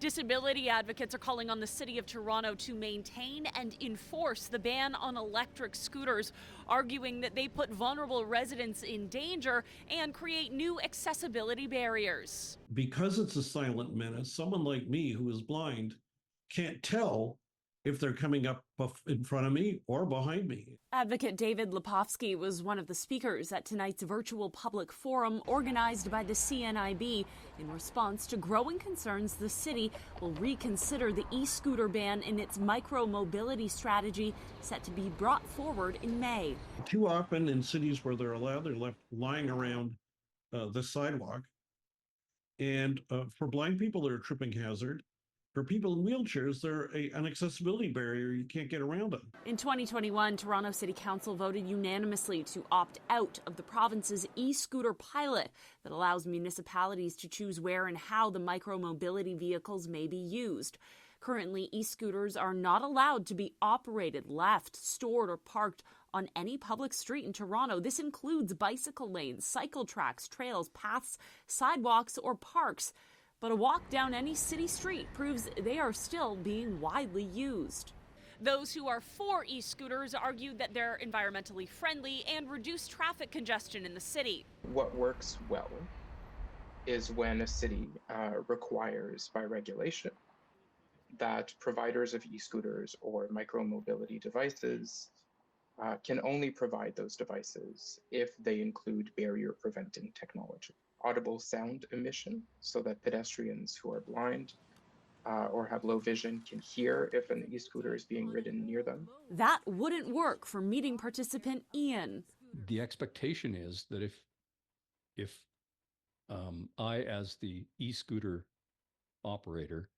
Disability advocates are calling on the City of Toronto to maintain and enforce the ban on electric scooters, arguing that they put vulnerable residents in danger and create new accessibility barriers. Because it's a silent menace, someone like me who is blind can't tell if they're coming up in front of me or behind me. Advocate David Lepofsky was one of the speakers at tonight's virtual public forum organized by the CNIB in response to growing concerns the city will reconsider the e-scooter ban in its micro-mobility strategy set to be brought forward in May. Too often in cities where they're allowed, they're left lying around the sidewalk. And for blind people, they're a tripping hazard. For people in wheelchairs, they're an accessibility barrier. You can't get around them. In 2021, Toronto City Council voted unanimously to opt out of the province's e-scooter pilot that allows municipalities to choose where and how the micro-mobility vehicles may be used. Currently, e-scooters are not allowed to be operated, left, stored, or parked on any public street in Toronto. This includes bicycle lanes, cycle tracks, trails, paths, sidewalks, or parks. But a walk down any city street proves they are still being widely used. Those who are for e-scooters argue that they're environmentally friendly and reduce traffic congestion in the city. What works well is when a city requires by regulation that providers of e-scooters or micro-mobility devices can only provide those devices if they include barrier-preventing technology. Audible sound emission so that pedestrians who are blind or have low vision can hear if an e-scooter is being ridden near them. That wouldn't work for meeting participant Ian. The expectation is that if I, as the e-scooter operator,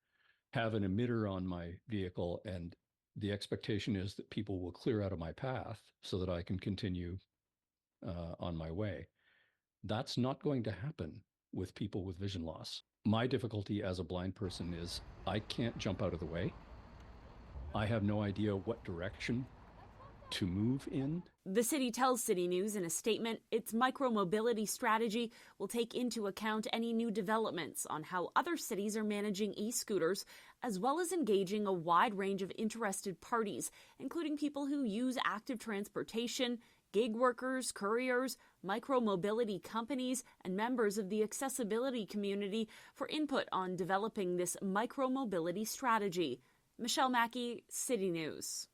have an emitter on my vehicle, and the expectation is that people will clear out of my path so that I can continue on my way. That's not going to happen with people with vision loss. My difficulty as a blind person is I can't jump out of the way. I have no idea what direction to move in. The city tells CityNews in a statement its micro-mobility strategy will take into account any new developments on how other cities are managing e-scooters, as well as engaging a wide range of interested parties, including people who use active transportation, gig workers, couriers, micro-mobility companies, and members of the accessibility community for input on developing this micro-mobility strategy. Michelle Mackey, CityNews.